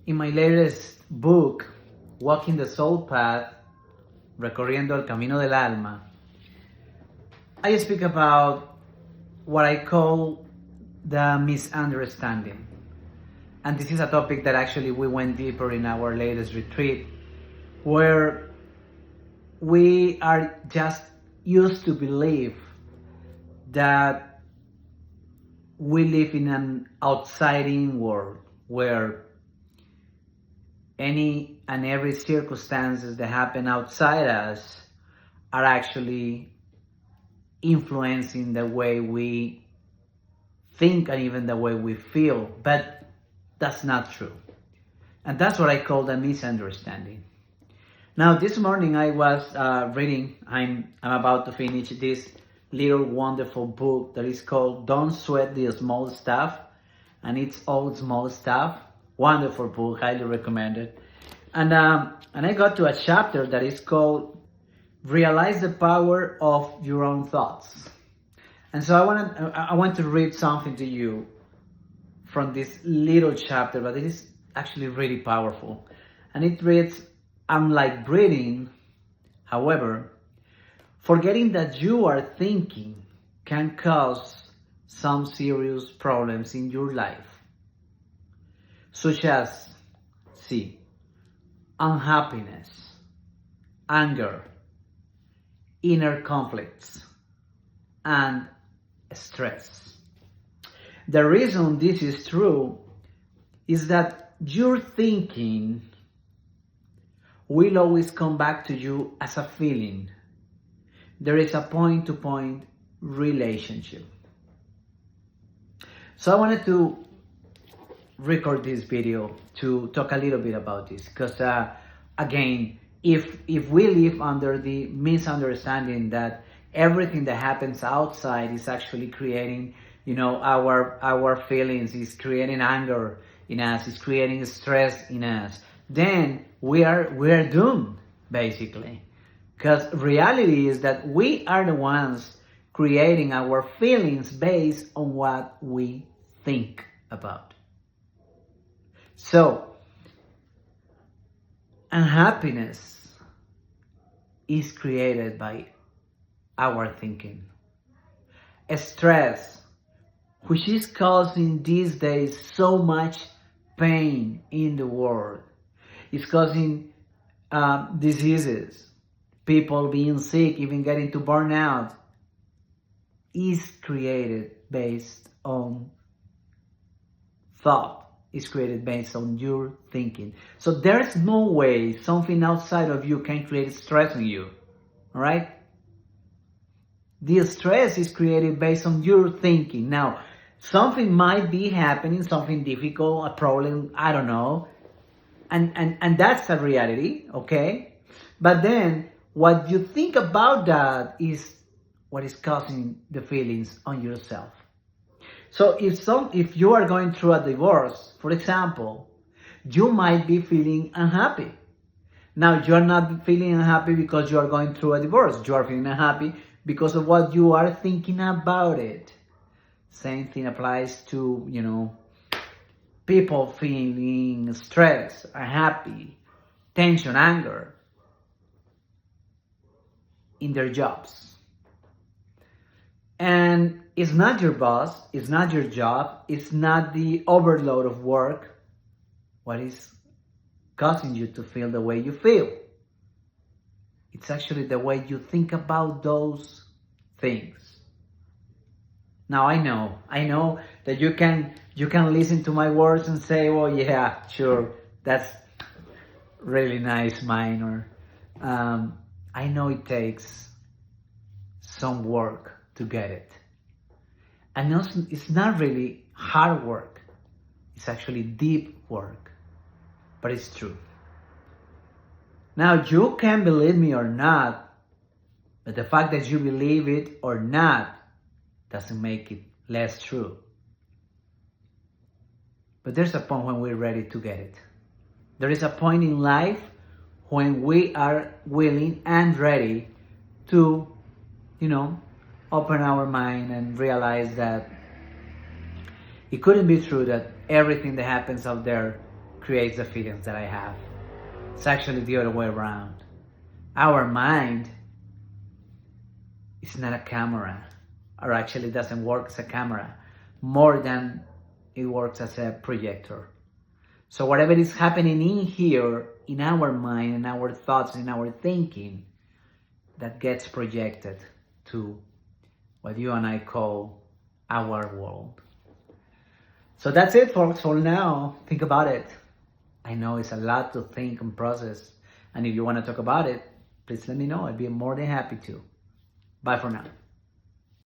In my latest book, Walking the Soul Path, Recorriendo el Camino del Alma, I speak about what I call the misunderstanding. And this is a topic that actually we went deeper in our latest retreat, where we are just used to believe that we live in an outside-in world where any and every circumstances that happen outside us are actually influencing the way we think and even the way we feel. But that's not true. And that's what I call the misunderstanding. Now, this morning I was reading, I'm about to finish this little wonderful book that is called Don't Sweat the Small Stuff, and it's all small stuff. Wonderful book, highly recommended. And I got to a chapter that is called Realize the Power of Your Own Thoughts. And so I want to read something to you from this little chapter, but it is actually really powerful. And it reads, I'm like breathing, however, forgetting that you are thinking can cause some serious problems in your life, such as, unhappiness, anger, inner conflicts, and stress. The reason this is true is that your thinking will always come back to you as a feeling. There is a point-to-point relationship. So I wanted to record this video to talk a little bit about this, because again, if we live under the misunderstanding that everything that happens outside is actually creating, our feelings, is creating anger in us, is creating stress in us, then we are doomed, basically. Because reality is that we are the ones creating our feelings based on what we think about. So, unhappiness is created by our thinking. Stress, which is causing these days so much pain in the world, is causing diseases, people being sick, even getting to burnout, is created based on thought, is created based on your thinking. So there's no way something outside of you can create stress in you, all right? The stress is created based on your thinking. Now, something might be happening, something difficult, a problem, I don't know, and that's a reality, okay? But then what you think about that is what is causing the feelings on yourself. So if you are going through a divorce, for example, you might be feeling unhappy. Now, you're not feeling unhappy because you are going through a divorce. You are feeling unhappy because of what you are thinking about it. Same thing applies to, people feeling stress, unhappy, tension, anger in their jobs. And it's not your boss, it's not your job, it's not the overload of work what is causing you to feel the way you feel. It's actually the way you think about those things. Now I know that you can listen to my words and say, well, yeah, sure, that's really nice, Minor. I know it takes some work to get it. And it's not really hard work. It's actually deep work. But it's true. Now, you can believe me or not, but the fact that you believe it or not doesn't make it less true. But there's a point when we're ready to get it. There is a point in life when we are willing and ready to, open our mind and realize that it couldn't be true that everything that happens out there creates the feelings that I have. It's actually the other way around. Our mind is not a camera, or actually doesn't work as a camera, more than it works as a projector. So whatever is happening in here, in our mind, in our thoughts, in our thinking, that gets projected to what you and I call our world. So that's it, folks, for now. Think about it. I know it's a lot to think and process. And if you want to talk about it, please let me know. I'd be more than happy to. Bye for now.